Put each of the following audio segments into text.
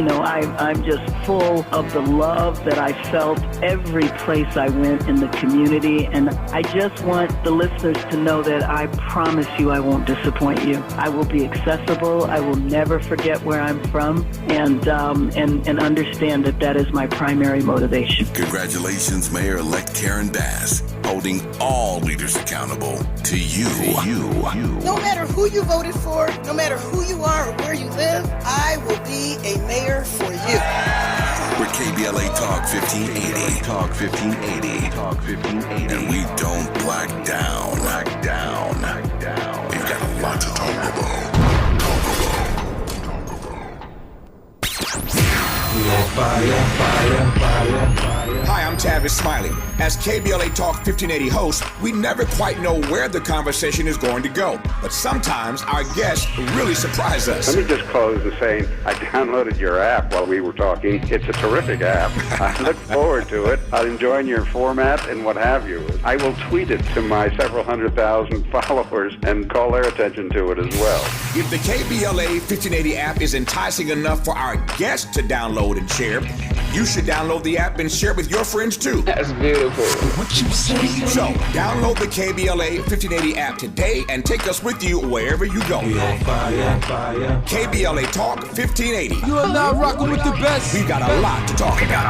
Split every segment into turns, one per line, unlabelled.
I'm just full of the love that I felt every place I went in the community. And I just want the listeners to know that I promise you I won't disappoint you. I will be accessible. I will never forget where I'm from, and understand that is my primary motivation.
Congratulations, Mayor-elect Karen Bass, holding all leaders accountable to you.
No matter who you voted for, no matter who you are or where you live, I will be a mayor for you.
We're KBLA Talk 1580. Talk 1580. And we don't black down. We've got a lot to talk about.
Hi, I'm Tavis Smiley. As KBLA Talk 1580 host, we never quite know where the conversation is going to go. But sometimes our guests really surprise us.
Let me just close with saying I downloaded your app while we were talking. It's a terrific app. I look forward to it. I'm enjoying your format and what have you. I will tweet it to my several 100,000 followers and call their attention to it as well.
If the KBLA 1580 app is enticing enough for our guests to download and share, you should download the app and share with your friends too.
That's beautiful.
What you say? So, download the KBLA 1580 app today and take us with you wherever you go. KBLA Talk 1580.
You are now rocking with the best.
We've got a lot to talk about.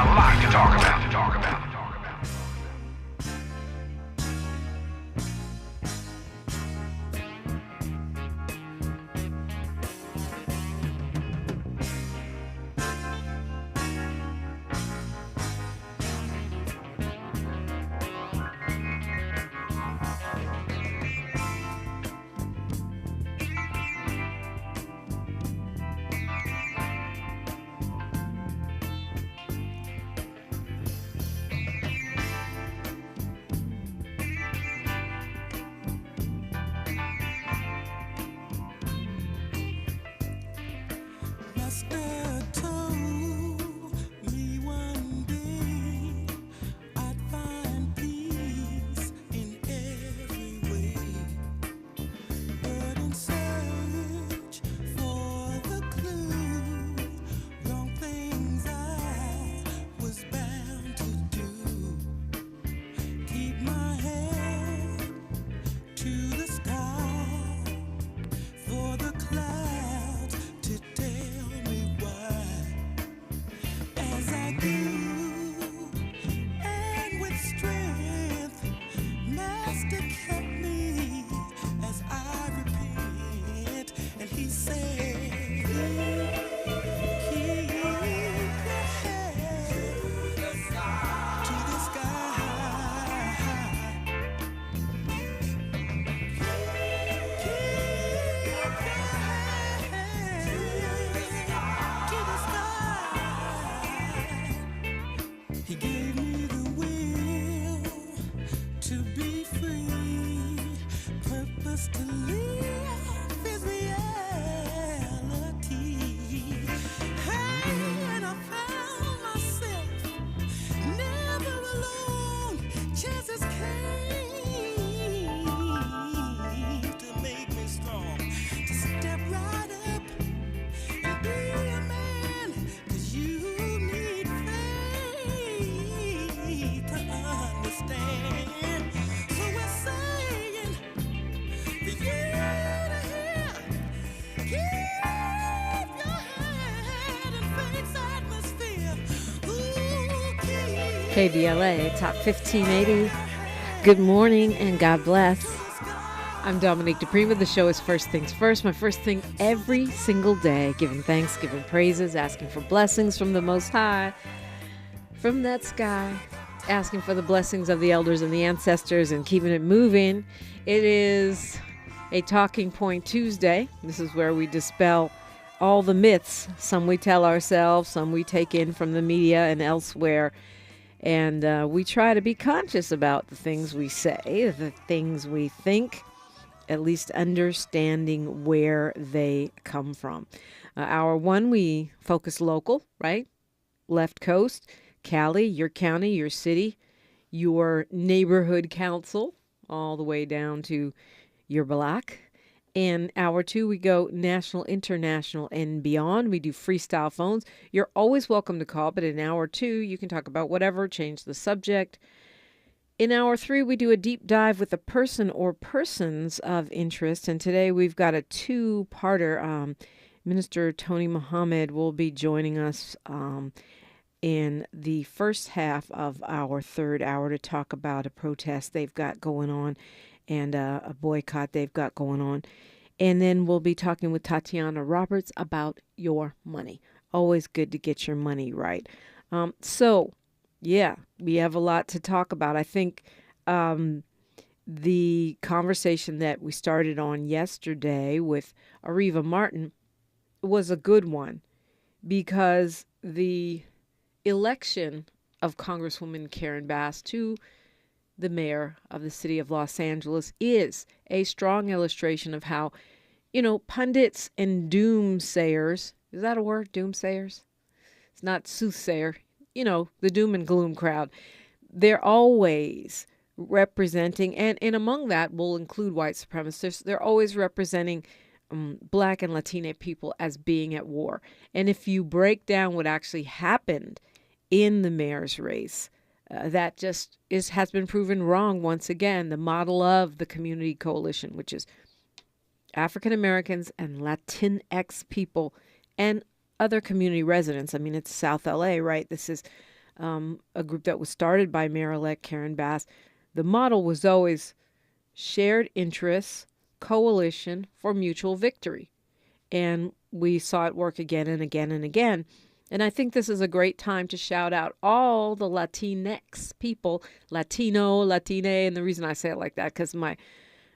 KBLA Top 1580. Good morning and God bless. I'm Dominique DiPrima. The show is First Things First. My first thing every single day, giving thanks, giving praises, asking for blessings from the Most High, from that sky, asking for the blessings of the elders and the ancestors and keeping it moving. It is a Talking Point Tuesday. This is where we dispel all the myths. Some we tell ourselves, some we take in from the media and elsewhere. And we try to be conscious about the things we say, the things we think, at least understanding where they come from. Hour one, we focus local, right? Left coast, Cali, your county, your city, your neighborhood council, all the way down to your block. In hour 2, we go national, international, and beyond. We do freestyle phones. You're always welcome to call, but in hour 2, you can talk about whatever, change the subject. In hour 3, we do a deep dive with a person or persons of interest. And today we've got a two-parter. Minister Tony Muhammad will be joining us in the first half of our third hour to talk about a protest they've got going on and a boycott they've got going on. And then we'll be talking with Tatiana Roberts about your money. Always good to get your money right. Yeah, we have a lot to talk about. I think the conversation that we started on yesterday with Ariva Martin was a good one because the election of Congresswoman Karen Bass to the mayor of the city of Los Angeles is a strong illustration of how, pundits and doomsayers, is that a word, doomsayers? It's not soothsayer, the doom and gloom crowd. They're always representing, and among that will include white supremacists, they're always representing Black and Latina people as being at war. And if you break down what actually happened in the mayor's race, that just has been proven wrong once again. The model of the community coalition, which is African Americans and Latinx people and other community residents. I mean, it's South LA, right? This is a group that was started by Mayor-elect Karen Bass. The model was always shared interests, coalition for mutual victory. And we saw it work again and again and again. And I think this is a great time to shout out all the Latinx people, Latino, Latine. And the reason I say it like that, because my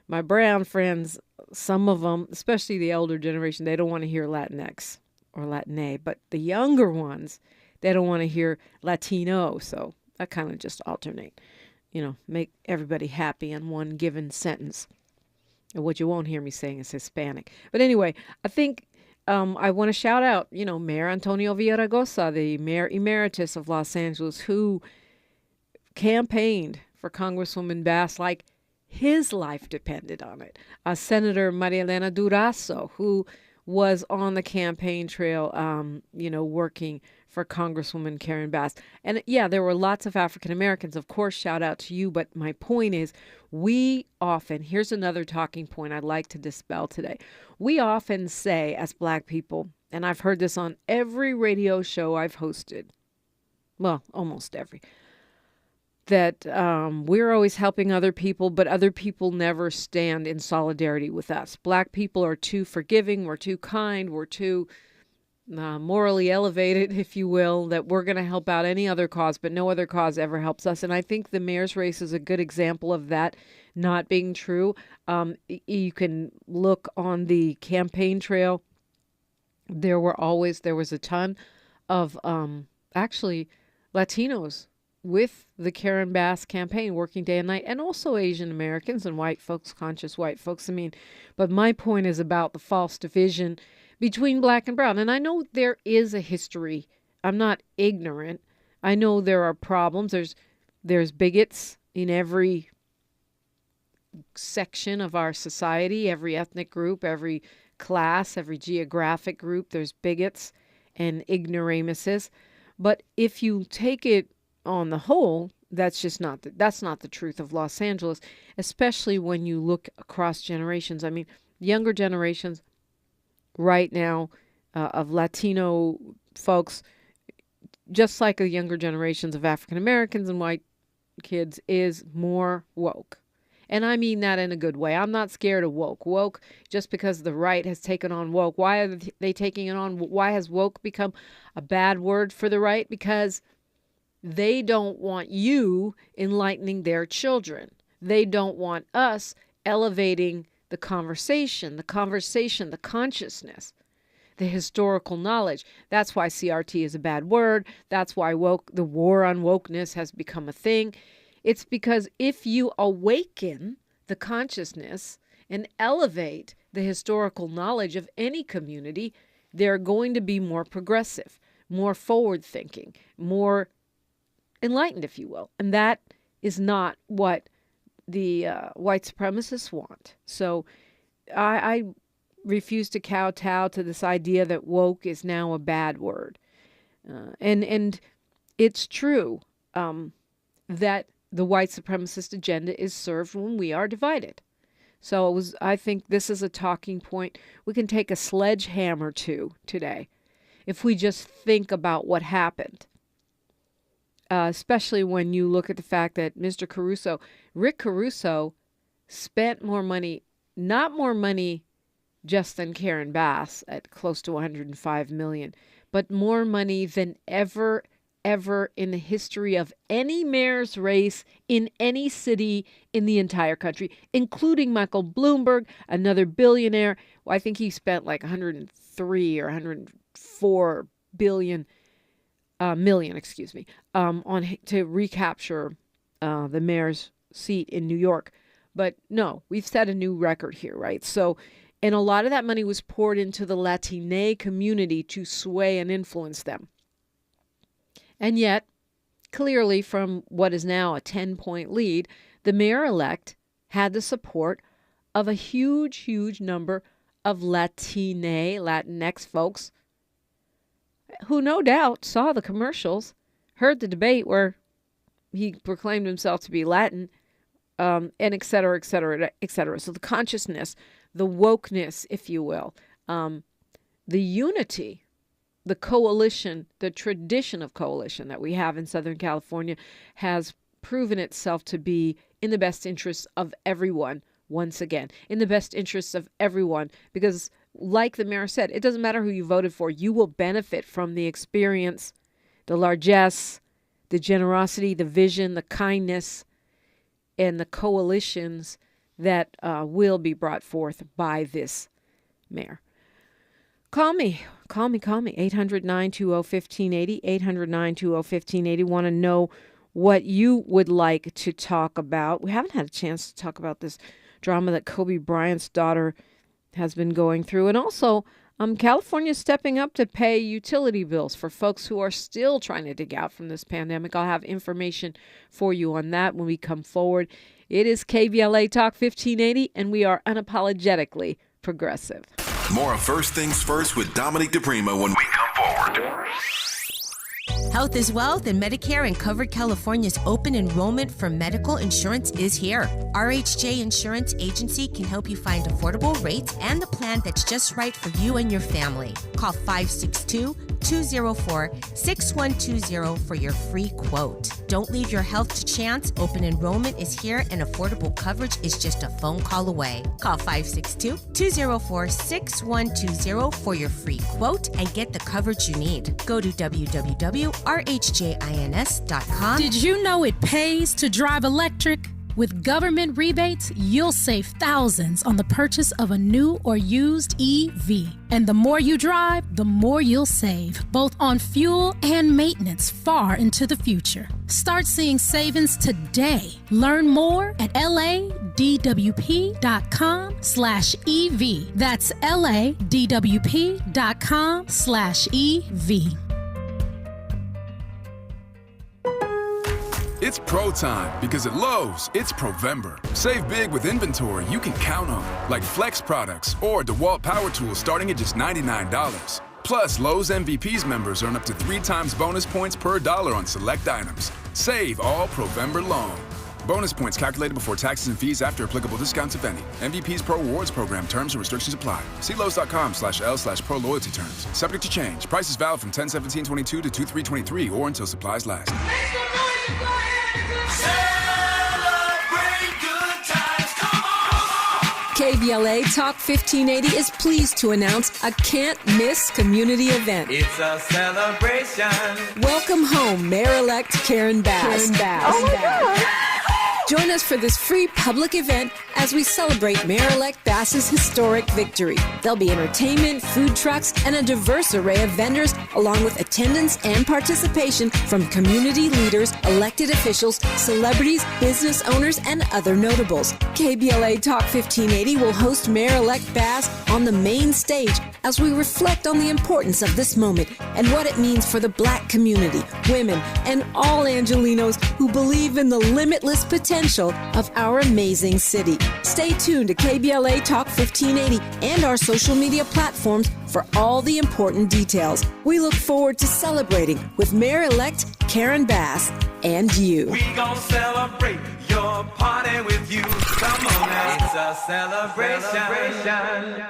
brown friends, some of them, especially the elder generation, they don't want to hear Latinx or Latine. But the younger ones, they don't want to hear Latino. So I kind of just alternate, make everybody happy in one given sentence. And what you won't hear me saying is Hispanic. But anyway, I think I want to shout out, Mayor Antonio Villaraigosa, the mayor emeritus of Los Angeles, who campaigned for Congresswoman Bass like his life depended on it. Senator Maria Elena Durazo, who was on the campaign trail, working for Congresswoman Karen Bass. And yeah, there were lots of African Americans, of course, shout out to you. But my point is, we often, here's another talking point I'd like to dispel today. We often say as Black people, and I've heard this on every radio show I've hosted, well, almost every, that we're always helping other people, but other people never stand in solidarity with us. Black people are too forgiving, we're too kind, we're too morally elevated, if you will, that we're going to help out any other cause, but no other cause ever helps us. And I think the mayor's race is a good example of that not being true. You can look on the campaign trail. There was a ton of actually Latinos with the Karen Bass campaign working day and night, and also Asian Americans and white folks, conscious white folks. But my point is about the false division between Black and brown. And I know there is a history. I'm not ignorant. I know there are problems. There's bigots in every section of our society, every ethnic group, every class, every geographic group. There's bigots and ignoramuses. But if you take it on the whole, that's not the truth of Los Angeles, especially when you look across generations. I mean, younger generations right now of Latino folks, just like the younger generations of African Americans and white kids, is more woke. And I mean that in a good way. I'm not scared of woke. Woke, just because the right has taken on woke. Why are they taking it on? Why has woke become a bad word for the right? Because they don't want you enlightening their children. They don't want us elevating the conversation, the consciousness, the historical knowledge. That's why CRT is a bad word. That's why the war on wokeness has become a thing. It's because if you awaken the consciousness and elevate the historical knowledge of any community, they're going to be more progressive, more forward-thinking, more enlightened, if you will. And that is not what the white supremacists want. So I refuse to kowtow to this idea that woke is now a bad word. And it's true that the white supremacist agenda is served when we are divided. So I think this is a talking point we can take a sledgehammer to today if we just think about what happened. Especially when you look at the fact that Rick Caruso, spent more money, not more money just than Karen Bass at close to $105 million, but more money than ever in the history of any mayor's race in any city in the entire country, including Michael Bloomberg, another billionaire. Well, I think he spent like 103 or 104 million, to recapture the mayor's seat in New York. But no, we've set a new record here, right? So, and a lot of that money was poured into the Latine community to sway and influence them. And yet, clearly from what is now a 10-point lead, the mayor-elect had the support of a huge number of Latinx folks who no doubt saw the commercials, heard the debate where he proclaimed himself to be Latin, and et cetera, et cetera, et cetera. So the consciousness, the wokeness, if you will, the unity, the coalition, the tradition of coalition that we have in Southern California has proven itself to be in the best interests of everyone, once again, in the best interests of everyone, because like the mayor said, it doesn't matter who you voted for, you will benefit from the experience, the largesse, the generosity, the vision, the kindness, and the coalitions that will be brought forth by this mayor. Call me, 800-920-1580, 800-920-1580. Want to know what you would like to talk about. We haven't had a chance to talk about this drama that Kobe Bryant's daughter has been going through. And also, California's stepping up to pay utility bills for folks who are still trying to dig out from this pandemic. I'll have information for you on that when we come forward. It is KBLA Talk 1580, and we are unapologetically progressive.
More of First Things First with Dominique DiPrima when we come forward.
Health is Wealth and Medicare and Covered California's open enrollment for medical insurance is here. RHJ Insurance Agency can help you find affordable rates and the plan that's just right for you and your family. Call 562-204-6120 for your free quote. Don't leave your health to chance. Open enrollment is here and affordable coverage is just a phone call away. Call 562-204-6120 for your free quote and get the coverage you need. Go to www.rhjins.com.
Did you know it pays to drive electric? With government rebates, you'll save thousands on the purchase of a new or used EV. And the more you drive, the more you'll save, both on fuel and maintenance far into the future. Start seeing savings today. Learn more at ladwp.com/EV. That's ladwp.com/EV.
It's pro time because at Lowe's, it's Provember. Save big with inventory you can count on, like Flex products or DeWalt power tools starting at just $99. Plus, Lowe's MVPs members earn up to 3 times bonus points per dollar on select items. Save all Provember long. Bonus points calculated before taxes and fees after applicable discounts, if any. MVP's Pro Rewards Program terms and restrictions apply. See Lowe's.com/L/Pro Loyalty terms. Subject to change. Prices valid from 10/17/22 to 2/3/23 or until supplies last.
KBLA Talk 1580 is pleased to announce a can't-miss community event.
It's a celebration.
Welcome home, Mayor-elect Karen Bass.
Oh my God.
Join us for this free public event as we celebrate Mayor-elect Bass's historic victory. There'll be entertainment, food trucks, and a diverse array of vendors, along with attendance and participation from community leaders, elected officials, celebrities, business owners, and other notables. KBLA Talk 1580 will host Mayor-elect Bass on the main stage as we reflect on the importance of this moment and what it means for the Black community, women, and all Angelinos who believe in the limitless potential potential of our amazing city. Stay tuned to KBLA Talk 1580 and our social media platforms for all the important details. We look forward to celebrating with Mayor-elect Karen Bass and you.
We gon' celebrate your party with you. Come on now, it's a celebration.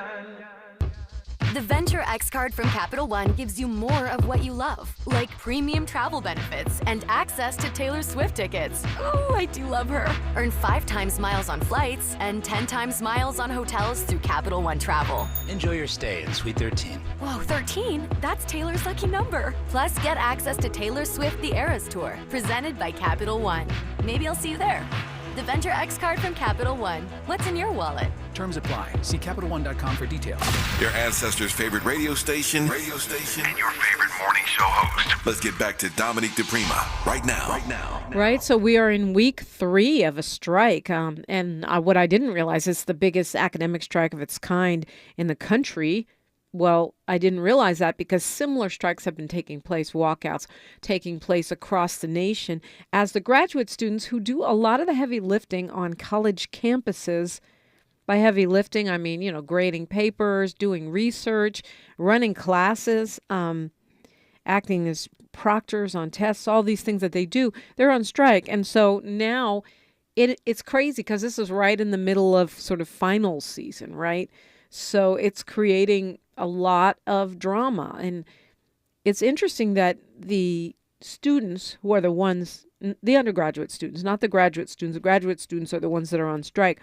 The Venture X card from Capital One gives you more of what you love, like premium travel benefits and access to Taylor Swift tickets. Oh, I do love her. Earn 5 times miles on flights and 10 times miles on hotels through Capital One Travel.
Enjoy your stay in Suite 13.
Whoa, 13? That's Taylor's lucky number. Plus, get access to Taylor Swift The Eras Tour, presented by Capital One. Maybe I'll see you there. The Venture X card from Capital One. What's in your wallet?
Terms apply. See CapitalOne.com for details.
Your ancestors' favorite radio station, and your favorite morning show host. Let's get back to Dominique DiPrima right now.
Right, so we are in week 3 of a strike, and what I didn't realize is the biggest academic strike of its kind in the country. Well, I didn't realize that because similar strikes have been taking place, walkouts taking place across the nation, as the graduate students who do a lot of the heavy lifting on college campuses. By heavy lifting, I mean, grading papers, doing research, running classes, acting as proctors on tests, all these things that they do, they're on strike. And so now it's crazy because this is right in the middle of sort of finals season, right? So it's creating a lot of drama. And it's interesting that the students who are the ones, the undergraduate students, not the graduate students, the graduate students are the ones that are on strike.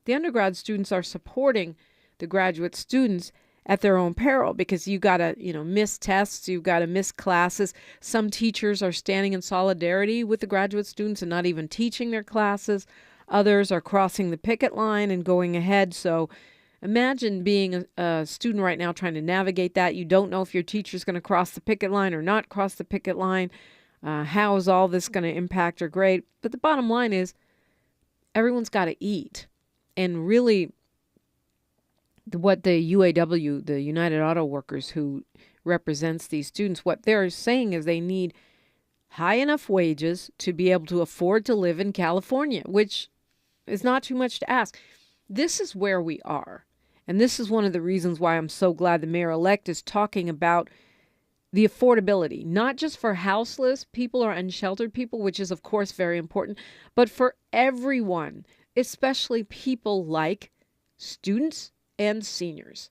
The undergrad students are supporting the graduate students at their own peril because you got to, miss tests, you've got to miss classes. Some teachers are standing in solidarity with the graduate students and not even teaching their classes. Others are crossing the picket line and going ahead. So imagine being a student right now trying to navigate that. You don't know if your teacher's going to cross the picket line or not cross the picket line. How is all this going to impact your grade? But the bottom line is everyone's got to eat. And really, what the UAW, the United Auto Workers, who represents these students, what they're saying is they need high enough wages to be able to afford to live in California, which is not too much to ask. This is where we are. And this is one of the reasons why I'm so glad the mayor-elect is talking about the affordability, not just for houseless people or unsheltered people, which is, of course, very important, but for everyone, especially people like students and seniors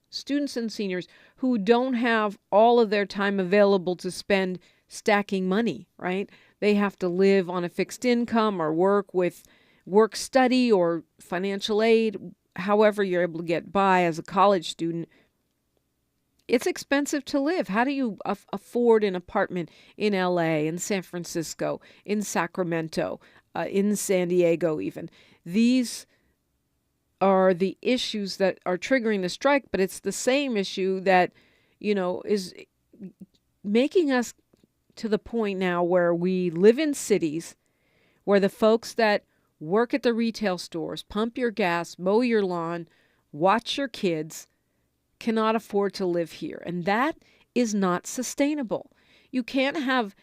who don't have all of their time available to spend stacking money, right? They have to live on a fixed income or work study or financial aid, however you're able to get by as a college student. It's expensive to live. How do you afford an apartment in LA, in San Francisco, in Sacramento, in San Diego even? These are the issues that are triggering the strike, but it's the same issue that, is making us to the point now where we live in cities where the folks that work at the retail stores, pump your gas, mow your lawn, watch your kids, cannot afford to live here. And that is not sustainable. You can't have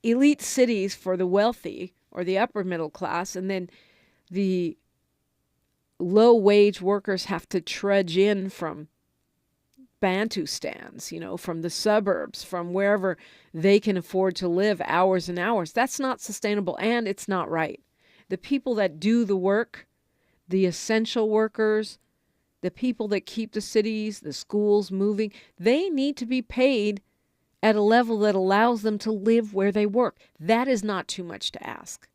elite cities for the wealthy or the upper middle class, and then the low-wage workers have to trudge in from Bantustans, from the suburbs, from wherever they can afford to live hours and hours. That's not sustainable, and it's not right. The people that do the work, the essential workers, the people that keep the cities, the schools moving, they need to be paid at a level that allows them to live where they work. That is not too much to ask.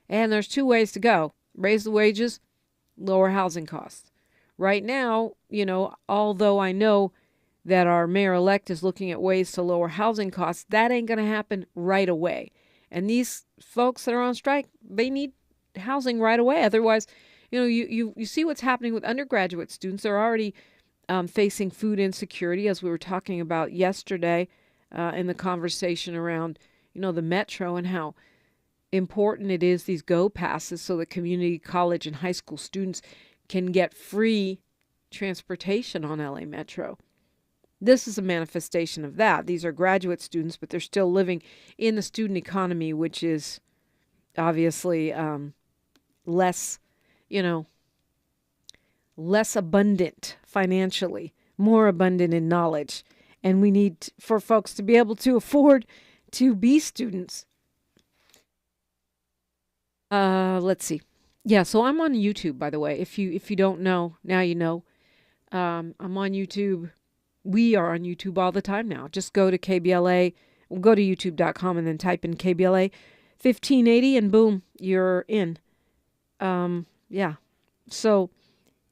And there's 2 ways to go. Raise the wages, lower housing costs. Right now, although I know that our mayor-elect is looking at ways to lower housing costs, that ain't going to happen right away. And these folks that are on strike, they need housing right away. Otherwise, you see what's happening with undergraduate students. They're already facing food insecurity, as we were talking about yesterday in the conversation around, the metro and how important it is, these GO passes, so that community college and high school students can get free transportation on LA Metro. This is a manifestation of that. These are graduate students, but they're still living in the student economy, which is obviously less, less abundant financially, more abundant in knowledge. And we need for folks to be able to afford to be students. Let's see. Yeah, so I'm on YouTube, by the way. If you don't know, now you know. I'm on YouTube. We are on YouTube all the time now. Just go to KBLA, go to youtube.com and then type in KBLA 1580 and boom, you're in. Yeah. So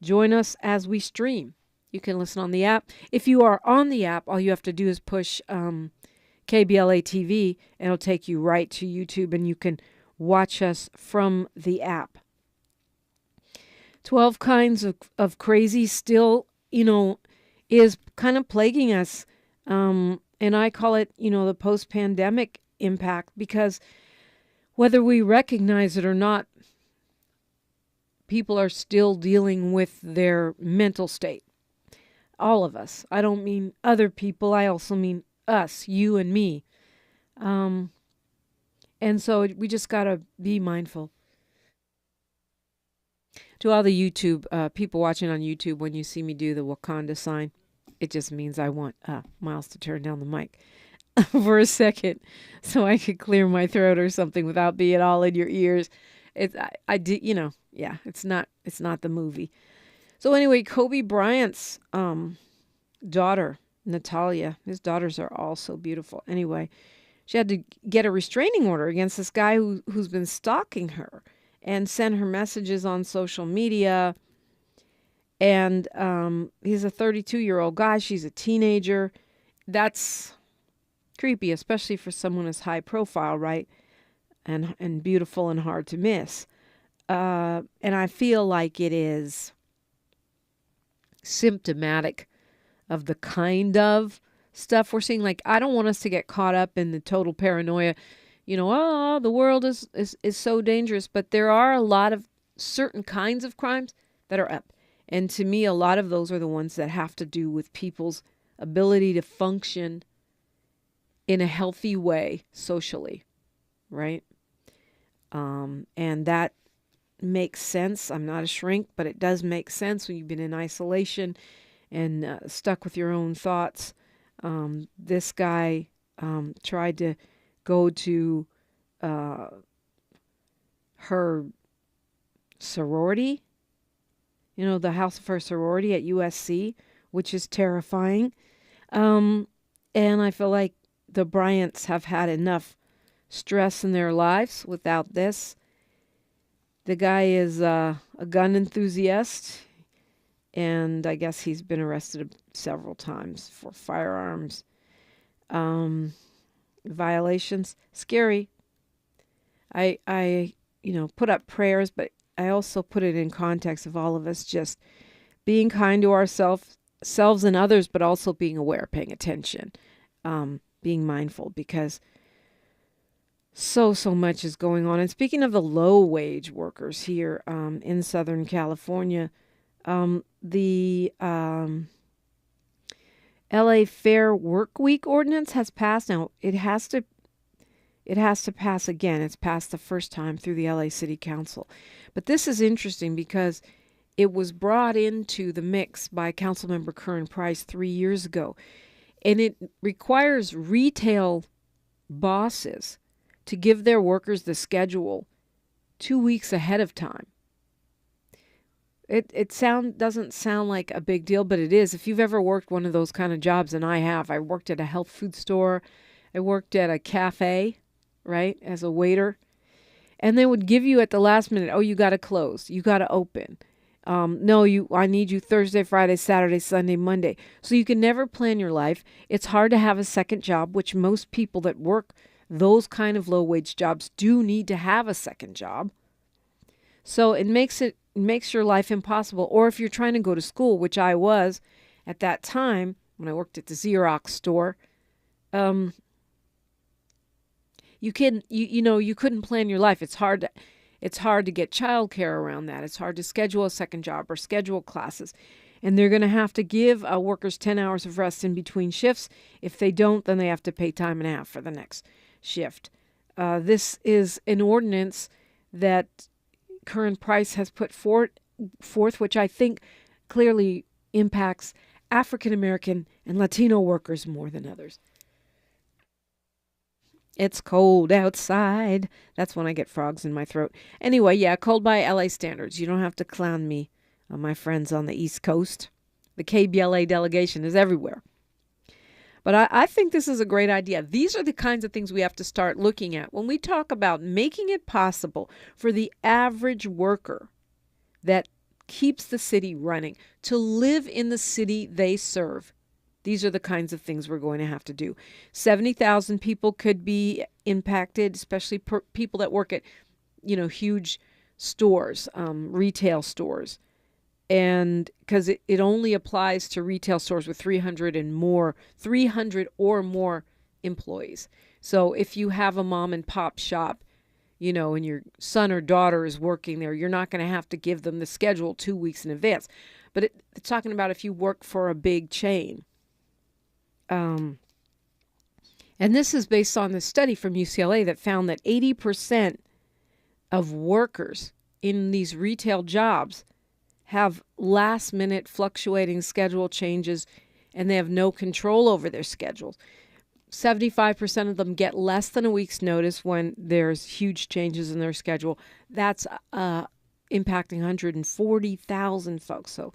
join us as we stream. You can listen on the app. If you are on the app, all you have to do is push KBLA TV and it'll take you right to YouTube and you can watch us from the app. 12 kinds of crazy still, is kind of plaguing us. And I call it, the post-pandemic impact because whether we recognize it or not, people are still dealing with their mental state. All of us. I don't mean other people. I also mean us, you and me. And so we just got to be mindful. To all the YouTube people watching on YouTube, when you see me do the Wakanda sign, it just means I want Miles to turn down the mic for a second so I could clear my throat or something without being all in your ears. I did, yeah, it's not the movie. So anyway, Kobe Bryant's daughter, Natalia, his daughters are all so beautiful. Anyway, she had to get a restraining order against this guy who's been stalking her and send her messages on social media. And he's a 32-year-old guy. She's a teenager. That's creepy, especially for someone as high profile, right? And beautiful and hard to miss. And I feel like it is symptomatic of the kind of stuff we're seeing. Like, I don't want us to get caught up in the total paranoia. The world is so dangerous. But there are a lot of certain kinds of crimes that are up. And to me, a lot of those are the ones that have to do with people's ability to function in a healthy way socially, right? And that makes sense. I'm not a shrink, but it does make sense when you've been in isolation and stuck with your own thoughts. This guy tried to go to her sorority, the house of her sorority at USC, which is terrifying. And I feel like the Bryants have had enough stress in their lives without this. The guy is a gun enthusiast, and I guess he's been arrested several times for firearms violations. Scary. I put up prayers, but I also put it in context of all of us just being kind to ourselves and others, but also being aware, paying attention, being mindful, because so much is going on. And speaking of the low-wage workers here in Southern California, the LA Fair Work Week ordinance has passed. Now, it has to pass again. It's passed the first time through the LA City Council. But this is interesting because it was brought into the mix by Councilmember Curran Price 3 years ago. And it requires retail bosses to give their workers the schedule 2 weeks ahead of time. It doesn't sound like a big deal, but it is. If you've ever worked one of those kind of jobs, and I have. I worked at a health food store. I worked at a cafe, right, as a waiter. And they would give you at the last minute, you got to close. You got to open. I need you Thursday, Friday, Saturday, Sunday, Monday. So you can never plan your life. It's hard to have a second job, which most people that work those kind of low-wage jobs do need to have a second job. So it makes your life impossible. Or if you're trying to go to school, which I was at that time when I worked at the Xerox store, you couldn't plan your life. It's hard to get childcare around that. It's hard to schedule a second job or schedule classes. And they're going to have to give workers 10 hours of rest in between shifts. If they don't, then they have to pay time and a half for the next shift. This is an ordinance that Curran Price has put forth, which I think clearly impacts African American and Latino workers more than others. It's cold outside. That's when I get frogs in my throat. Anyway, yeah, cold by LA standards. You don't have to clown me, my friends on the East Coast. The KBLA delegation is everywhere. But I think this is a great idea. These are the kinds of things we have to start looking at when we talk about making it possible for the average worker that keeps the city running to live in the city they serve. These are the kinds of things we're going to have to do. 70,000 people could be impacted, especially people that work at, huge stores, retail stores. And because it only applies to retail stores with 300 or more employees. So if you have a mom and pop shop, and your son or daughter is working there, you're not going to have to give them the schedule 2 weeks in advance. But it's talking about if you work for a big chain. And this is based on the study from UCLA that found that 80% of workers in these retail jobs have last-minute fluctuating schedule changes, and they have no control over their schedules. 75% of them get less than a week's notice when there's huge changes in their schedule. That's impacting 140,000 folks. So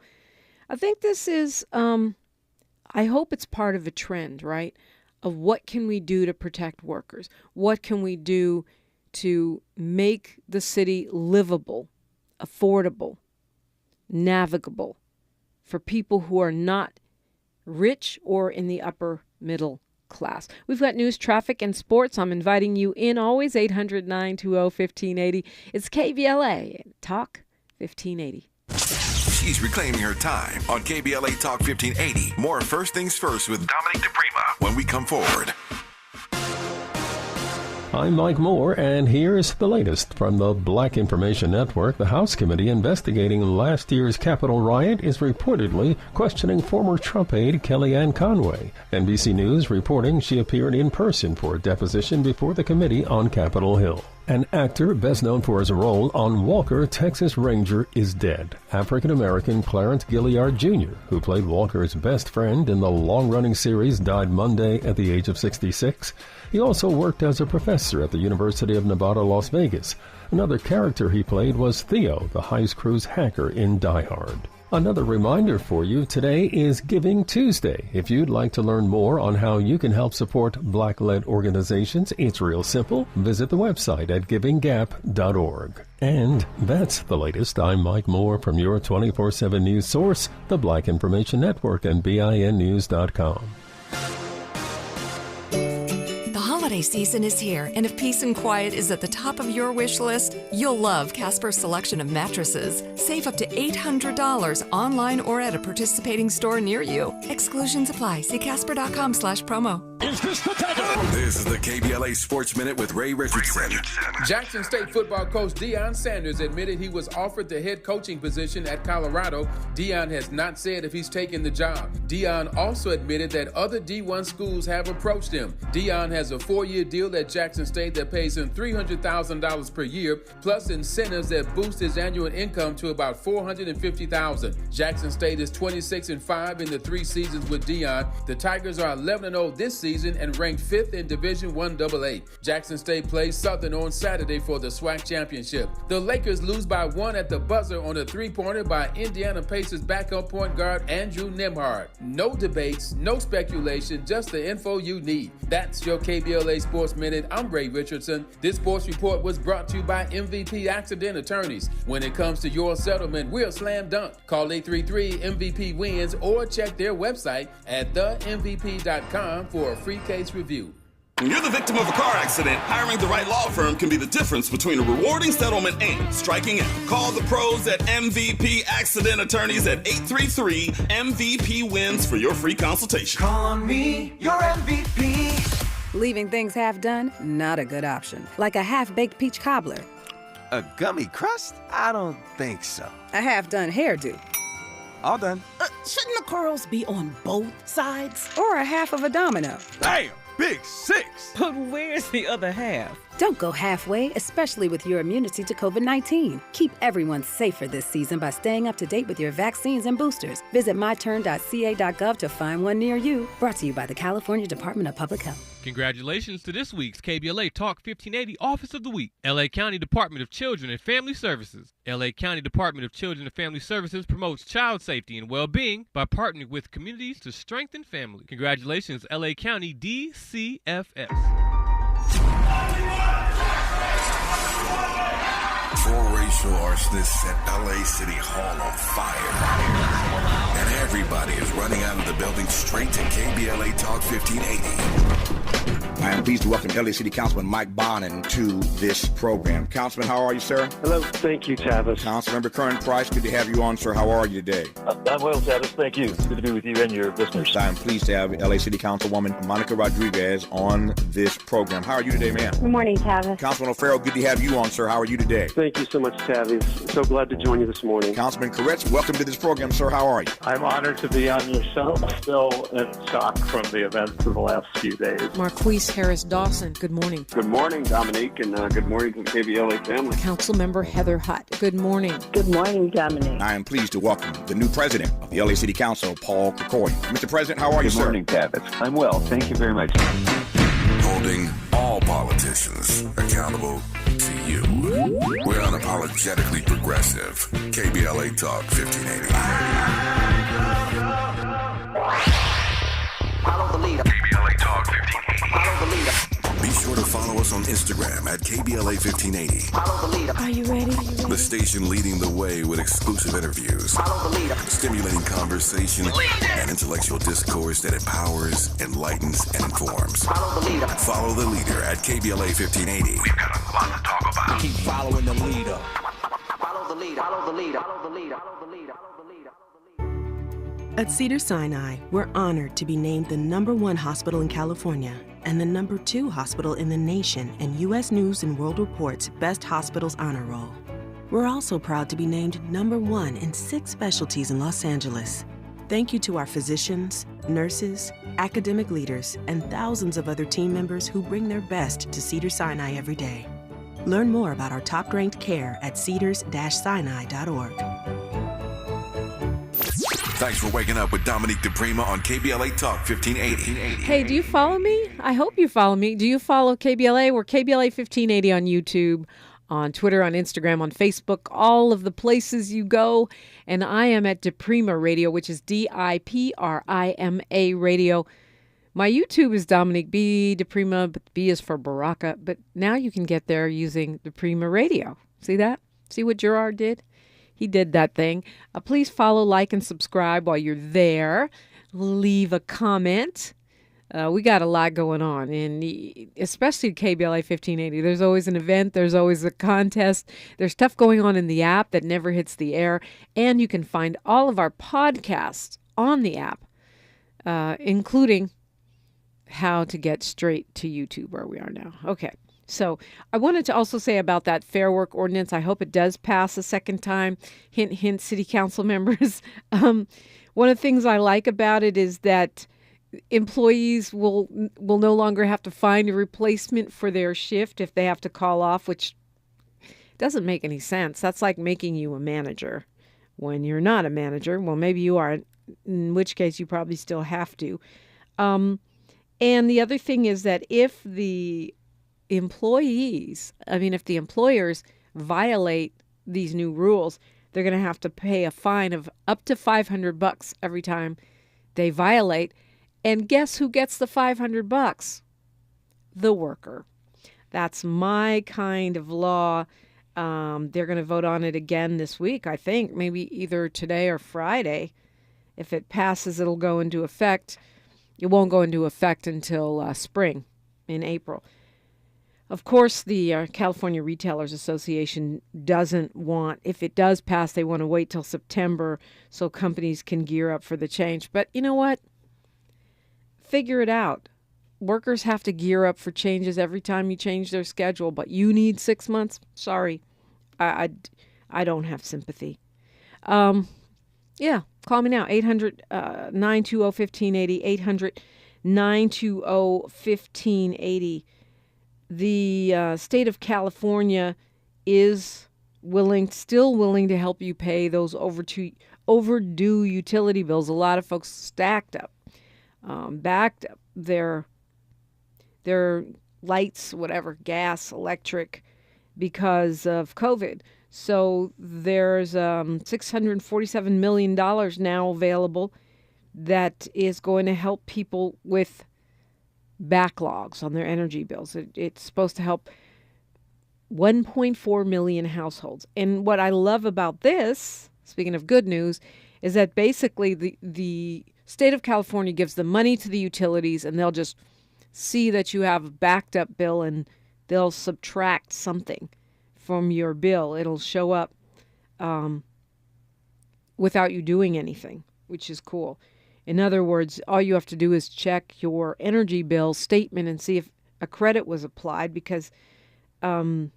I think this is, I hope it's part of a trend, right, of what can we do to protect workers? What can we do to make the city livable, affordable, navigable for people who are not rich or in the upper middle class. We've got news, traffic, and sports. I'm inviting you in always, 800-920-1580. It's KBLA Talk 1580.
She's reclaiming her time on KBLA Talk 1580. More First Things First with Dominique DiPrima when we come forward.
I'm Mike Moore, and here's the latest from the Black Information Network. The House committee investigating last year's Capitol riot is reportedly questioning former Trump aide Kellyanne Conway. NBC News reporting she appeared in person for a deposition before the committee on Capitol Hill. An actor best known for his role on Walker, Texas Ranger, is dead. African-American Clarence Gilliard Jr., who played Walker's best friend in the long-running series, died Monday at the age of 66. He also worked as a professor at the University of Nevada, Las Vegas. Another character he played was Theo, the heist crew's hacker in Die Hard. Another reminder for you, today is Giving Tuesday. If you'd like to learn more on how you can help support Black-led organizations, it's real simple. Visit the website at givinggap.org. And that's the latest. I'm Mike Moore from your 24/7 news source, the Black Information Network, and BINnews.com.
Holiday season is here, and if peace and quiet is at the top of your wish list, you'll love Casper's selection of mattresses. Save up to $800 online or at a participating store near you. Exclusions apply. See Casper.com/promo.
Is this the time? This is the KBLA Sports Minute with Ray Richardson.
Jackson State football coach Deion Sanders admitted he was offered the head coaching position at Colorado. Deion has not said if he's taken the job. Deion also admitted that other D1 schools have approached him. Deion has a 4-year deal at Jackson State that pays him $300,000 per year, plus incentives that boost his annual income to about $450,000. Jackson State is 26-5 in the 3 seasons with Deion. The Tigers are 11-0 this season and ranked 5th in Division I AA. Jackson State plays Southern on Saturday for the SWAC championship. The Lakers lose by 1 at the buzzer on a 3-pointer by Indiana Pacers backup point guard Andrew Nembhard. No debates, no speculation, just the info you need. That's your KBLA Sports Minute. I'm Ray Richardson. This sports report was brought to you by MVP Accident Attorneys. When it comes to your settlement, we're a slam dunk. Call 833-MVP-WINS or check their website at themvp.com for a free case review.
When you're the victim of a car accident, hiring the right law firm can be the difference between a rewarding settlement and striking out. Call the pros at MVP Accident Attorneys at 833-MVP-WINS for your free consultation.
Call on me, your MVP.
Leaving things half done? Not a good option. Like a half-baked peach cobbler.
A gummy crust? I don't think so.
A half-done hairdo.
All done.
Shouldn't the curls be on both sides?
Or a half of a domino.
Damn! Big 6.
But
where's the other half?
Don't go halfway, especially with your immunity to COVID-19. Keep everyone safer this season by staying up to date with your vaccines and boosters. Visit myturn.ca.gov to find one near you. Brought to you by the California Department of Public Health.
Congratulations to this week's KBLA Talk 1580 Office of the Week, LA County Department of Children and Family Services. LA County Department of Children and Family Services promotes child safety and well-being by partnering with communities to strengthen family. Congratulations, LA County DCFS.
Four racial arsonists set LA City Hall on fire. And everybody is running out of the building straight to KBLA Talk 1580.
I am pleased to welcome LA City Councilman Mike Bonin to this program. Councilman, how are you, sir?
Hello. Thank you, Tavis.
Councilmember Curran Price, good to have you on, sir. How are you today?
I'm well, Tavis. Thank you. Good to be with you and your listeners.
I am pleased to have LA City Councilwoman Monica Rodriguez on this program. How are you today, ma'am?
Good morning, Tavis.
Councilman O'Farrell, good to have you on, sir. How are you today?
Thank you so much, Tavis. So glad to join you this morning.
Councilman Koretz, welcome to this program, sir. How are you?
I'm honored to be on your show. Still in shock from the events of the last few days.
Marquise Harris Dawson, good morning.
Good morning, Dominique, and good morning to the KBLA family.
Councilmember Heather Hutt, good morning.
Good morning, Dominique.
I am pleased to welcome the new president of the LA City Council, Paul Kokoy. Mr. President, how are you, sir?
Good morning, Tavis. I'm well. Thank you very much.
Holding all politicians accountable to you. We're unapologetically progressive. KBLA Talk 1580.
Follow the leader.
KBLA Talk 1580.
Follow the leader.
Be sure to follow us on Instagram at KBLA 1580.
Follow the leader.
Are you ready?
The station leading the way with exclusive interviews,
Follow the leader.
stimulating conversation, and intellectual discourse that empowers, enlightens, and informs.
Follow the leader.
Follow the leader at KBLA 1580. We've got a lot to talk about.
Keep following the leader. Follow the leader. Follow the leader. Follow the leader.
At Cedars-Sinai, we're honored to be named the #1 hospital in California and the #2 hospital in the nation in U.S. News and World Report's Best Hospitals Honor Roll. We're also proud to be named #1 in 6 specialties in Los Angeles. Thank you to our physicians, nurses, academic leaders, and thousands of other team members who bring their best to Cedars-Sinai every day. Learn more about our top-ranked care at cedars-sinai.org.
Thanks for waking up with Dominique DiPrima on KBLA Talk 1580.
Hey, do you follow me? I hope you follow me. Do you follow KBLA? We're KBLA 1580 on YouTube, on Twitter, on Instagram, on Facebook, all of the places you go. And I am at DiPrima Radio, which is DIPRIMA Radio. My YouTube is Dominique B. DiPrima, but B is for Baraka. But now you can get there using DiPrima Radio. See that? See what Gerard did? He did that thing. Please follow, like, and subscribe while you're there. Leave a comment. We got a lot going on, and especially KBLA 1580. There's always an event. There's always a contest. There's stuff going on in the app that never hits the air. And you can find all of our podcasts on the app, including how to get straight to YouTube, where we are now. Okay. So I wanted to also say about that Fair Work Ordinance. I hope it does pass a second time. Hint, hint, city council members. One of the things I like about it is that employees will no longer have to find a replacement for their shift if they have to call off, which doesn't make any sense. That's like making you a manager when you're not a manager. Well, maybe you are, in which case you probably still have to. And the other thing is that if the employers violate these new rules, they're going to have to pay a fine of up to $500 every time they violate. And guess who gets the $500? The worker. That's my kind of law. They're going to vote on it again this week, I think, maybe either today or Friday. If it passes, it'll go into effect. It won't go into effect until spring, in April. Of course, the California Retailers Association doesn't want, if it does pass, they want to wait till September so companies can gear up for the change. But you know what? Figure it out. Workers have to gear up for changes every time you change their schedule, but you need 6 months? Sorry. I don't have sympathy. Yeah, call me now, 800-920-1580, 800-920-1580. the state of California is still willing to help you pay those overdue utility bills. A lot of folks backed up their lights, whatever, gas, electric, because of COVID. So there's $647 million now available that is going to help people with backlogs on their energy bills. It's supposed to help 1.4 million households. And what I love about this, speaking of good news, is that basically the state of California gives the money to the utilities, and they'll just see that you have a backed up bill, and they'll subtract something from your bill. It'll show up without you doing anything, which is cool. In other words, all you have to do is check your energy bill statement and see if a credit was applied, because they're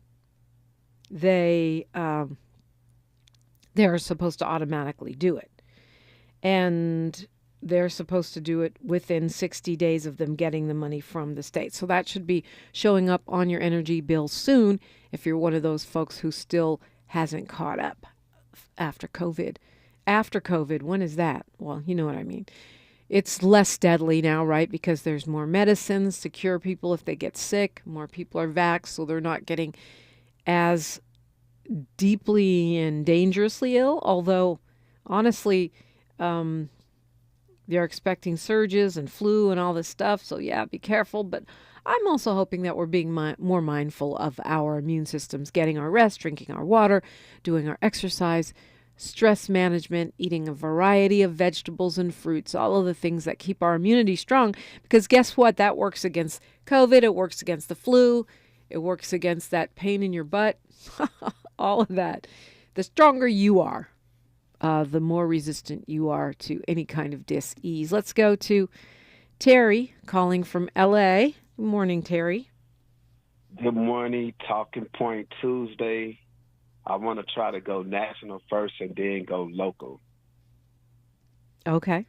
supposed to automatically do it. And they're supposed to do it within 60 days of them getting the money from the state. So that should be showing up on your energy bill soon if you're one of those folks who still hasn't caught up after COVID. After COVID, when is that? Well, you know what I mean. It's less deadly now, right? Because there's more medicines to cure people if they get sick. More people are vaxxed, so they're not getting as deeply and dangerously ill. Although, honestly, they're expecting surges and flu and all this stuff. So, yeah, be careful. But I'm also hoping that we're being more mindful of our immune systems, getting our rest, drinking our water, doing our exercise, stress management, eating a variety of vegetables and fruits, all of the things that keep our immunity strong. Because guess what? That works against COVID. It works against the flu. It works against that pain in your butt. All of that. The stronger you are, the more resistant you are to any kind of dis-ease. Let's go to Terry calling from L.A. Good morning, Terry.
Good morning. Talking Point Tuesday. I want to try to go national first and then go local.
Okay.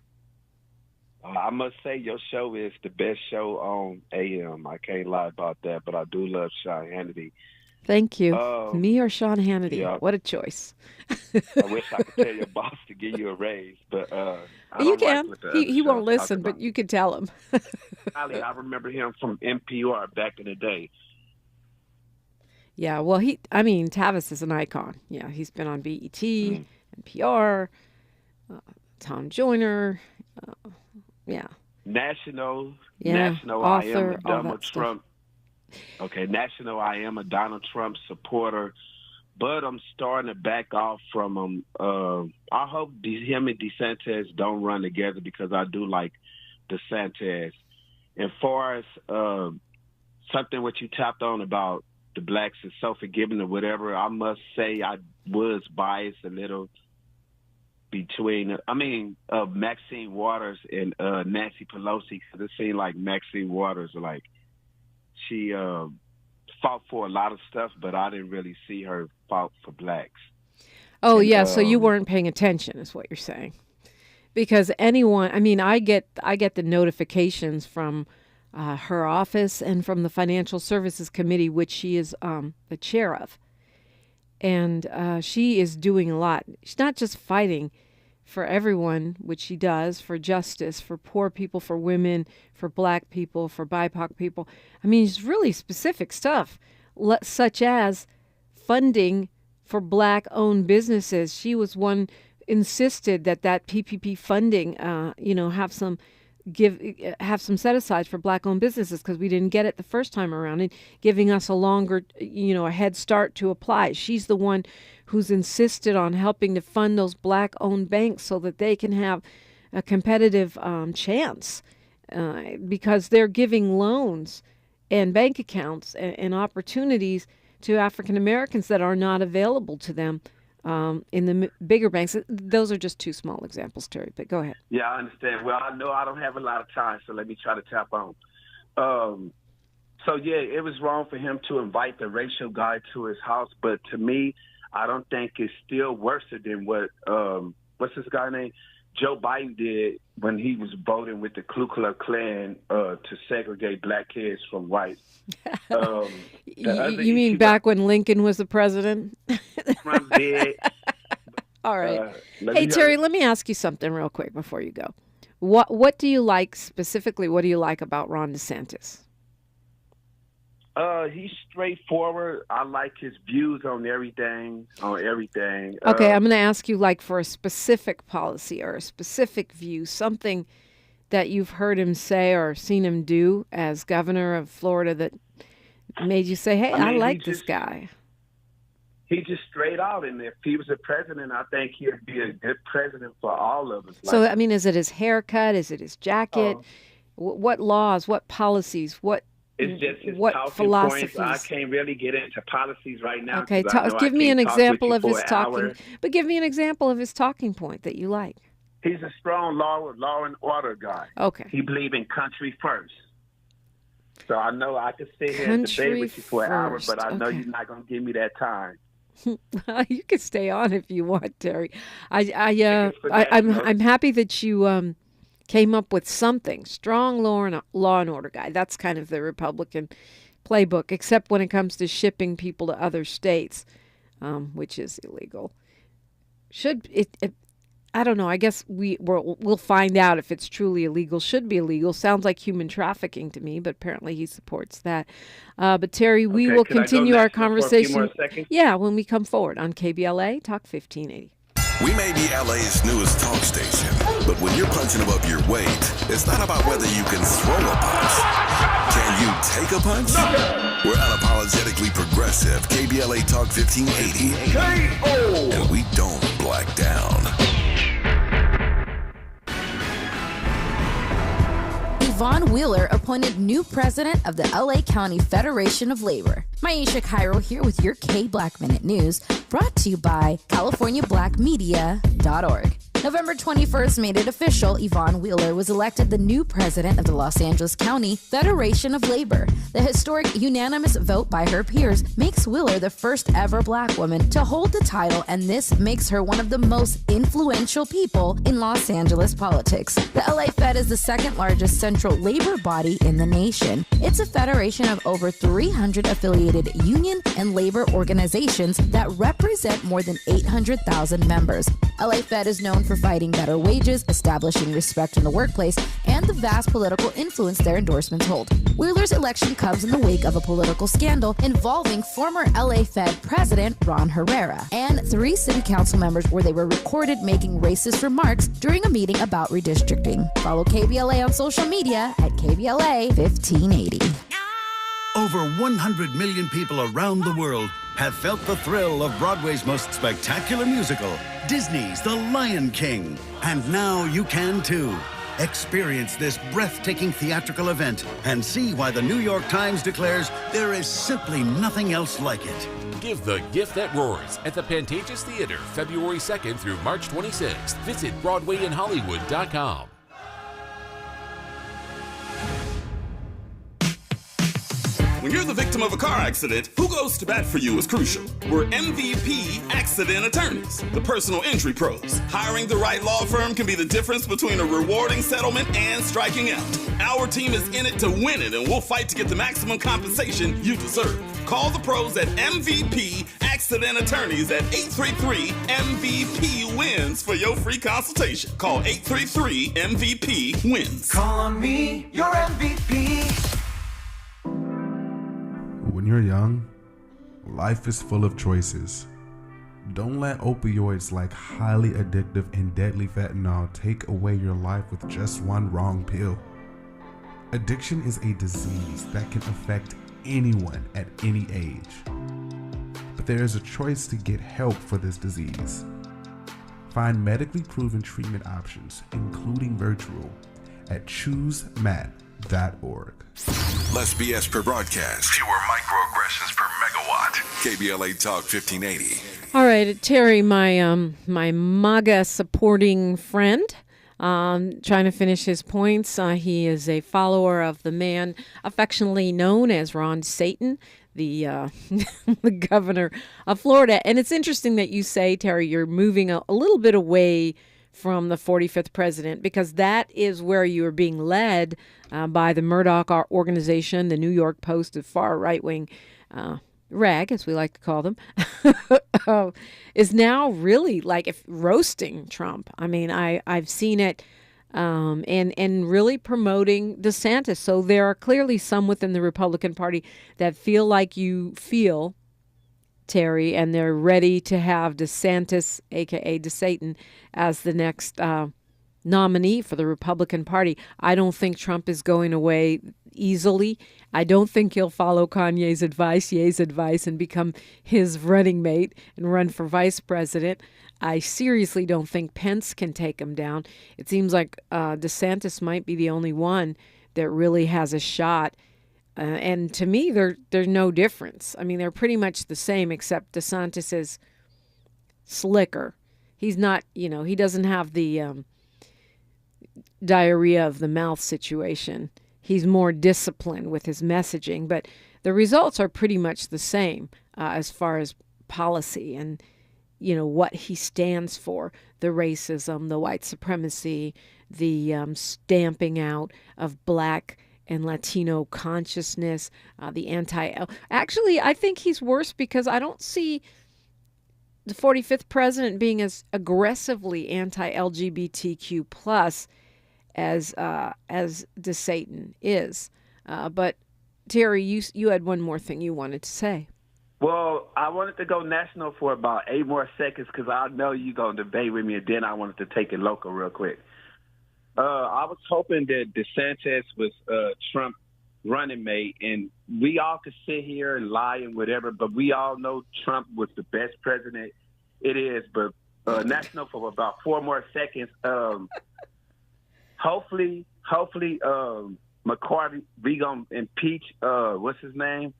I must say your show is the best show on AM. I can't lie about that, but I do love Sean Hannity.
Thank you. Me or Sean Hannity?
Yeah.
What a choice.
I wish I could tell your boss to give you a raise, but
you can. He won't listen, but you can tell him.
I remember him from NPR back in the day.
Yeah, well, Tavis is an icon. Yeah, he's been on BET, NPR, Tom Joyner. Yeah.
National.
Author,
I am a Donald Trump. Okay, national. I am a Donald Trump supporter, but I'm starting to back off from him. I hope him and DeSantis don't run together, because I do like DeSantis. And far as something what you tapped on about the blacks is so forgiving or whatever, I must say I was biased a little between, Maxine Waters and Nancy Pelosi, because it seemed like Maxine Waters, like, she fought for a lot of stuff, but I didn't really see her fought for blacks.
Oh, yeah, so you weren't paying attention is what you're saying. Because anyone, I get the notifications from her office and from the Financial Services Committee, which she is the chair of. And she is doing a lot. She's not just fighting for everyone, which she does, for justice, for poor people, for women, for black people, for BIPOC people. It's really specific stuff, such as funding for black-owned businesses. She was one insisted that PPP funding, have some set aside for black-owned businesses, because we didn't get it the first time around, and giving us a longer, a head start to apply. She's the one who's insisted on helping to fund those black-owned banks so that they can have a competitive chance, because they're giving loans and bank accounts and opportunities to African Americans that are not available to them in the bigger banks. Those are just two small examples, Terry, but go ahead.
Yeah, I understand. Well, I know I don't have a lot of time, so let me try to tap on. It was wrong for him to invite the racial guy to his house, but to me, I don't think it's still worse than what, what's this guy name? Joe Biden did when he was voting with the Ku Klux Klan to segregate black kids from whites.
You mean back when Lincoln was the president?
Trump did.
All right. Hey, Terry, let me ask you something real quick before you go. What do you like specifically? What do you like about Ron DeSantis?
He's straightforward. I like his views on everything.
Okay, I'm going to ask you, like, for a specific policy or a specific view, something that you've heard him say or seen him do as governor of Florida that made you say, hey, I like this guy.
He just straight out, and if he was a president, I think he'd be a good president for all of us.
So, I mean, is it his haircut? Is it his jacket? What laws? What policies? What philosophies?
Points. I can't really get into policies right now.
Okay, give me an example of his talking. But give me an example of his talking point that you like.
He's a strong law and order guy.
Okay.
He believes in country first. So I know I could sit here and debate with you for an hour, but I know you're not going to give me that time.
You can stay on if you want, Terry. I'm happy that you came up with something. Strong law and order guy. That's kind of the Republican playbook, except when it comes to shipping people to other states, which is illegal. I don't know. I guess we'll find out if it's truly illegal. Should be illegal. Sounds like human trafficking to me, but apparently he supports that. But Terry, we will continue our conversation. Yeah, when we come forward on KBLA Talk 1580.
We may be LA's newest talk station, but when you're punching above your weight, it's not about whether you can throw a punch. Can you take a punch? We're unapologetically progressive. KBLA Talk 1580. K.O. And we don't black down.
Yvonne Wheeler appointed new president of the LA County Federation of Labor. Maisha Cairo here with your K-Black Minute News, brought to you by CaliforniaBlackMedia.org. November 21st made it official. Yvonne Wheeler was elected the new president of the Los Angeles County Federation of Labor. The historic unanimous vote by her peers makes Wheeler the first ever black woman to hold the title, and this makes her one of the most influential people in Los Angeles politics. The LA Fed is the second largest central labor body in the nation. It's a federation of over 300 affiliated union and labor organizations that represent more than 800,000 members. LA Fed is known for fighting better wages, establishing respect in the workplace, and the vast political influence their endorsements hold. Wheeler's election comes in the wake of a political scandal involving former LA Fed President Ron Herrera and 3 city council members where they were recorded making racist remarks during a meeting about redistricting. Follow KBLA on social media at KBLA 1580.
Over 100 million people around the world have felt the thrill of Broadway's most spectacular musical, Disney's The Lion King. And now you can too. Experience this breathtaking theatrical event and see why the New York Times declares there is simply nothing else like it.
Give the gift that roars at the Pantages Theater, February 2nd through March 26th. Visit BroadwayInHollywood.com.
When you're the victim of a car accident, who goes to bat for you is crucial. We're MVP Accident Attorneys, the personal injury pros. Hiring the right law firm can be the difference between a rewarding settlement and striking out. Our team is in it to win it, and we'll fight to get the maximum compensation you deserve. Call the pros at MVP Accident Attorneys at 833-MVP-WINS for your free consultation. Call 833-MVP-WINS.
Call on me, your MVP.
When you're young, life is full of choices. Don't let opioids like highly addictive and deadly fentanyl take away your life with just one wrong pill. Addiction is a disease that can affect anyone at any age. But there is a choice to get help for this disease. Find medically proven treatment options, including virtual, at choosemat.org.
Less BS per broadcast. Fewer microaggressions per megawatt. KBLA Talk 1580.
All right, Terry, my MAGA supporting friend, trying to finish his points. He is a follower of the man affectionately known as Ron Satan, the governor of Florida. And it's interesting that you say, Terry, you're moving a little bit away from the 45th president, because that is where you are being led by the Murdoch organization, the New York Post, the far right-wing rag, as we like to call them, is now really if roasting Trump. I mean, I've seen it and really promoting DeSantis. So there are clearly some within the Republican Party that feel like you feel, Terry, and they're ready to have DeSantis, a.k.a. DeSatan, as the next nominee for the Republican Party. I don't think Trump is going away easily. I don't think he'll follow Kanye's advice, and become his running mate and run for vice president. I seriously don't think Pence can take him down. It seems like DeSantis might be the only one that really has a shot. And to me, there's no difference. I mean, they're pretty much the same, except DeSantis is slicker. He's not, he doesn't have the diarrhea of the mouth situation. He's more disciplined with his messaging, but the results are pretty much the same as far as policy and, what he stands for: the racism, the white supremacy, the stamping out of Black and Latino consciousness, the Actually, I think he's worse because I don't see the 45th president being as aggressively anti-LGBTQ plus as DeSatan is. But Terry, you had one more thing you wanted to say.
Well, I wanted to go national for about 8 more seconds because I know you're going to debate with me, and then I wanted to take it local real quick. I was hoping that DeSantis was Trump running mate, and we all could sit here and lie and whatever, but we all know Trump was the best president. It is, but national for about 4 more seconds. Hopefully, McCarthy, we gonna impeach. What's his name?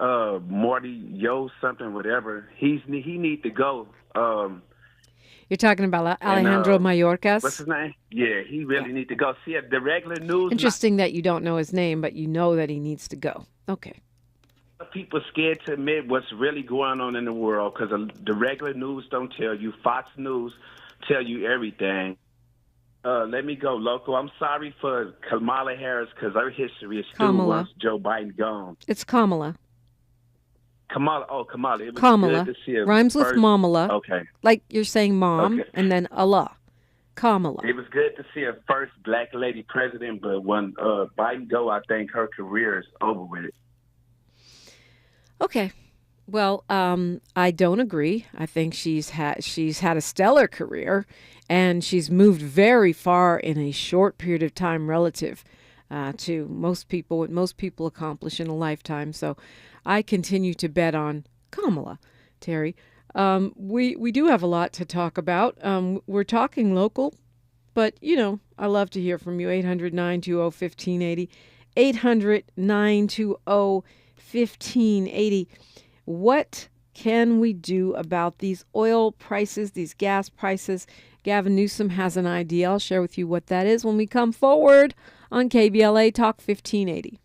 Morty Yo something, whatever. He need to go.
You're talking about Alejandro Mayorkas?
What's his name? Yeah, he really needs to go. See, the regular news.
Interesting that you don't know his name, but you know that he needs to go. Okay.
People scared to admit what's really going on in the world because the regular news don't tell you. Fox News tell you everything. Let me go local. I'm sorry for Kamala Harris because her history is still once Joe Biden gone.
It's Kamala.
Kamala. It was
Kamala.
good to see her
Rhymes with Mamala.
Okay.
Like you're saying mom and then Allah. Kamala.
It was good to see a first black lady president, but when Biden go, I think her career is over with it.
Okay. Well, I don't agree. I think she's had a stellar career, and she's moved very far in a short period of time relative to what most people accomplish in a lifetime. So I continue to bet on Kamala, Terry. We do have a lot to talk about. We're talking local, but, I love to hear from you. 800-920-1580. 800-920-1580. What can we do about these oil prices, these gas prices? Gavin Newsom has an idea. I'll share with you what that is when we come forward on KBLA Talk 1580.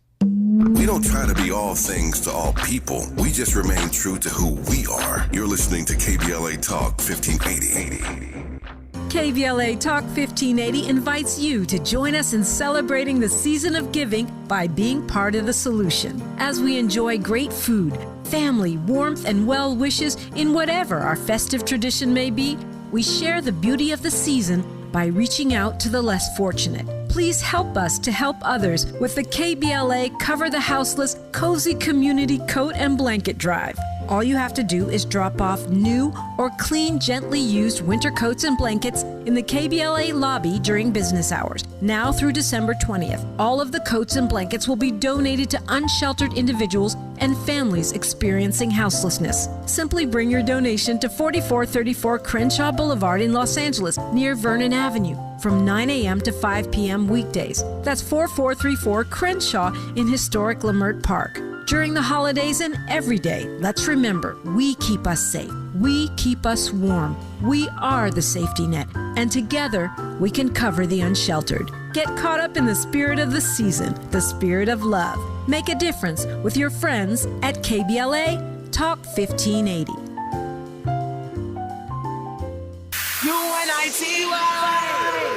We don't try to be all things to all people. We just remain true to who we are. You're listening to KBLA Talk 1580.
KBLA Talk 1580 invites you to join us in celebrating the season of giving by being part of the solution. As we enjoy great food, family, warmth, and well wishes in whatever our festive tradition may be, we share the beauty of the season by reaching out to the less fortunate. Please help us to help others with the KBLA Cover the Houseless Cozy Community Coat and Blanket Drive. All you have to do is drop off new or clean, gently used winter coats and blankets in the KBLA lobby during business hours, now through December 20th. All of the coats and blankets will be donated to unsheltered individuals and families experiencing houselessness. Simply bring your donation to 4434 Crenshaw Boulevard in Los Angeles, near Vernon Avenue, from 9 a.m. to 5 p.m. weekdays. That's 4434 Crenshaw in historic Leimert Park. During the holidays and every day, let's remember, we keep us safe. We keep us warm. We are the safety net, and together we can cover the unsheltered. Get caught up in the spirit of the season, the spirit of love. Make a difference with your friends at KBLA Talk 1580.
You and I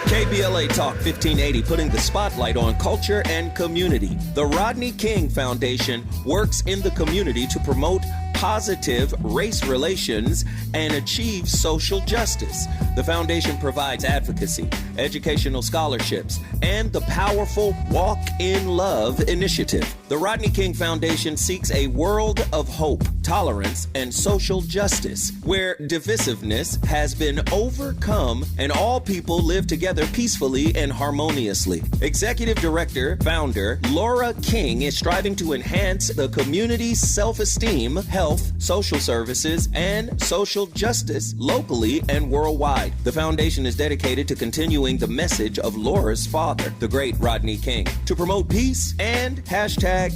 KBLA Talk 1580, putting the spotlight on culture and community. The Rodney King Foundation works in the community to promote positive race relations and achieve social justice. The foundation provides advocacy, educational scholarships, and the powerful Walk in Love initiative. The Rodney King Foundation seeks a world of hope, tolerance, and social justice, where divisiveness has been overcome and all people live together peacefully and harmoniously. Executive Director, Founder Laura King is striving to enhance the community's self-esteem, health, social services, and social justice locally and worldwide. The foundation is dedicated to continuing the message of Laura's father, the great Rodney King, to promote peace and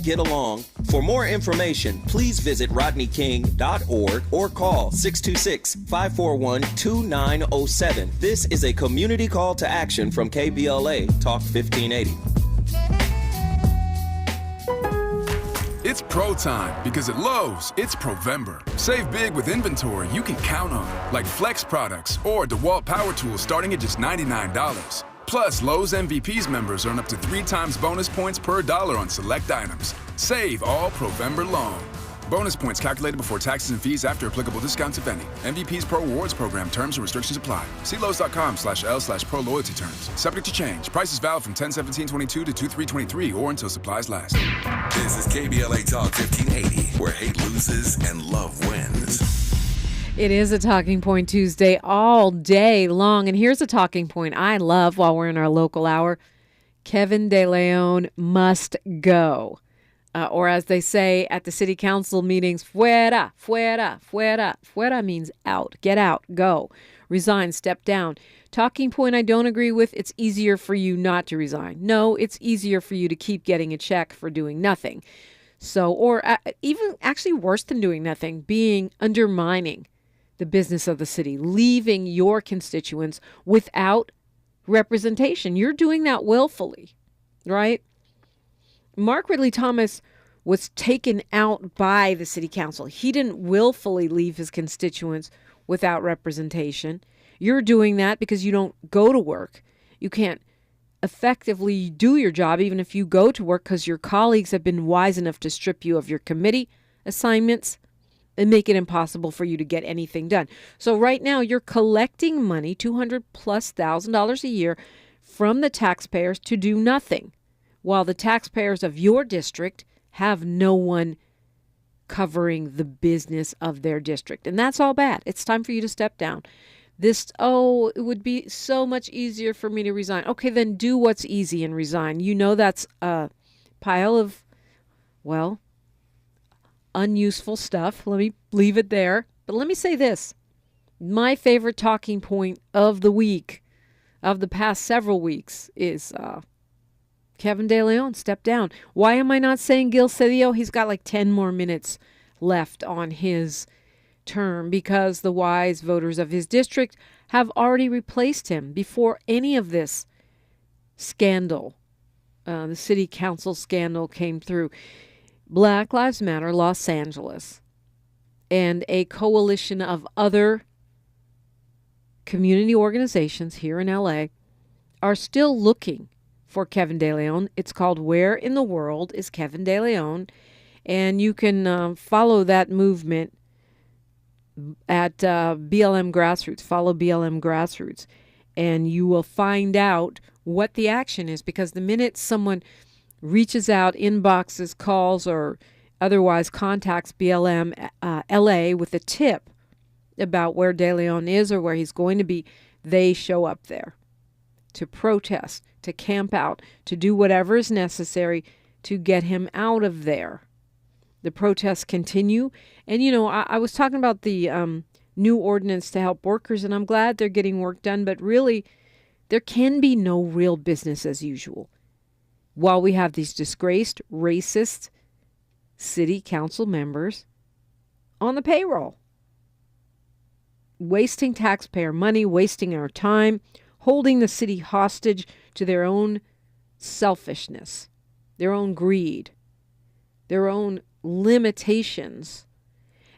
#Get Along. For more information, please visit rodneyking.org or call 626-541-2907. This is a community call to action from KBLA Talk 1580.
It's pro time because at Lowe's, it's Provember. Save big with inventory you can count on, like Flex products or DeWalt power tools starting at just $99. Plus, Lowe's MVPs members earn up to 3 times bonus points per dollar on select items. Save all Provember long. Bonus points calculated before taxes and fees after applicable discounts, if any. MVP's Pro Rewards Program terms and restrictions apply. See Lowe's.com/L/Pro Loyalty terms. Subject to change. Prices valid from 10/17/22 to 2/3/23 or until supplies last.
This is KBLA Talk 1580, where hate loses and love wins.
It is a Talking Point Tuesday all day long. And here's a talking point I love while we're in our local hour. Kevin De Leon must go. Or as they say at the city council meetings, fuera, fuera, fuera. Fuera means out, get out, go, resign, step down. Talking point I don't agree with, it's easier for you not to resign. No, it's easier for you to keep getting a check for doing nothing. So, or even actually worse than doing nothing, undermining the business of the city, leaving your constituents without representation. You're doing that willfully, right? Mark Ridley Thomas was taken out by the city council. He didn't willfully leave his constituents without representation. You're doing that because you don't go to work. You can't effectively do your job even if you go to work because your colleagues have been wise enough to strip you of your committee assignments and make it impossible for you to get anything done. So right now you're collecting money, $200,000+ a year from the taxpayers to do nothing, while the taxpayers of your district have no one covering the business of their district. And that's all bad. It's time for you to step down. It would be so much easier for me to resign. Okay, then do what's easy and resign. You know that's a pile of, unuseful stuff. Let me leave it there. But let me say this. My favorite talking point of the week, of the past several weeks, is Kevin De Leon, step down. Why am I not saying Gil Cedillo? He's got like 10 more minutes left on his term because the wise voters of his district have already replaced him before any of this scandal, the city council scandal, came through. Black Lives Matter Los Angeles and a coalition of other community organizations here in LA are still looking for Kevin De Leon. It's called Where in the World is Kevin De Leon? And you can follow that movement at BLM Grassroots. Follow BLM Grassroots. And you will find out what the action is, because the minute someone reaches out, inboxes, calls, or otherwise contacts BLM LA with a tip about where De Leon is or where he's going to be, they show up there to protest, to camp out, to do whatever is necessary to get him out of there. The protests continue. And, I was talking about the new ordinance to help workers, and I'm glad they're getting work done. But really, there can be no real business as usual while we have these disgraced, racist city council members on the payroll, wasting taxpayer money, wasting our time, holding the city hostage to their own selfishness, their own greed, their own limitations.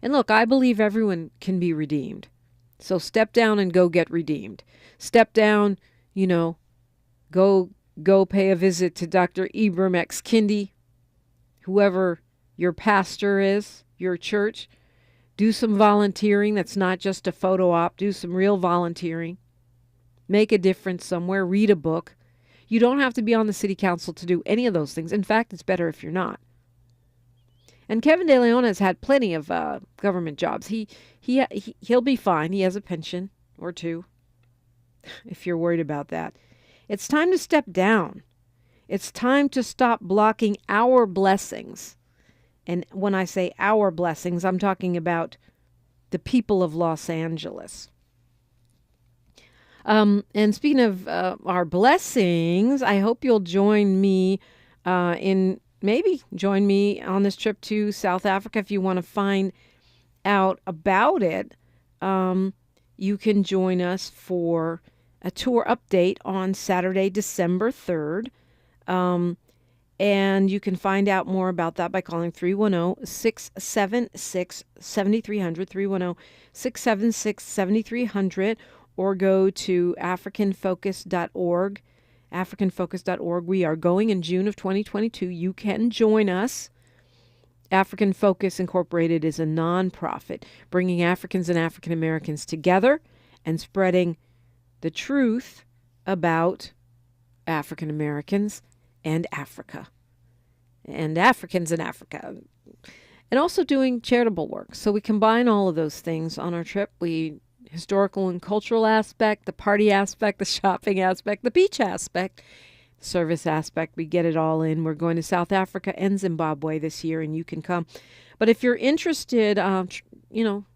And look, I believe everyone can be redeemed. So step down and go get redeemed. Step down, go pay a visit to Dr. Ibram X. Kendi, whoever your pastor is, your church. Do some volunteering that's not just a photo op. Do some real volunteering. Make a difference somewhere. Read a book. You don't have to be on the city council to do any of those things. In fact, it's better if you're not. And Kevin De Leon has had plenty of government jobs. He'll be fine. He has a pension or two, if you're worried about that. It's time to step down. It's time to stop blocking our blessings. And when I say our blessings, I'm talking about the people of Los Angeles. And speaking of our blessings, I hope you'll join me join me on this trip to South Africa. If you want to find out about it, you can join us for a tour update on Saturday, December 3rd. And you can find out more about that by calling 310-676-7300, 310-676-7300, or go to africanfocus.org. africanfocus.org. We are going in June of 2022. You can join us. African Focus Incorporated is a nonprofit bringing Africans and African Americans together and spreading the truth about African Americans and Africa, and Africans in Africa, and also doing charitable work. So we combine all of those things on our trip. Historical and cultural aspect, the party aspect, the shopping aspect, the beach aspect, service aspect. We get it all in. We're going to South Africa and Zimbabwe this year, and you can come. But if you're interested,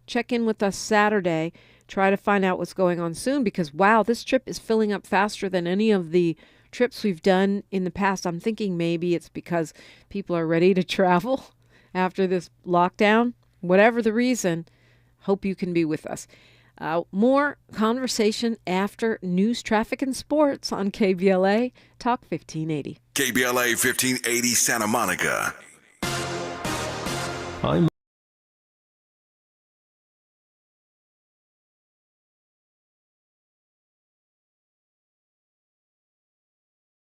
check in with us Saturday. Try to find out what's going on soon, because, wow, this trip is filling up faster than any of the trips we've done in the past. I'm thinking maybe it's because people are ready to travel after this lockdown. Whatever the reason, hope you can be with us. More conversation after news, traffic, and sports on KBLA Talk 1580.
KBLA 1580 Santa Monica.
I'm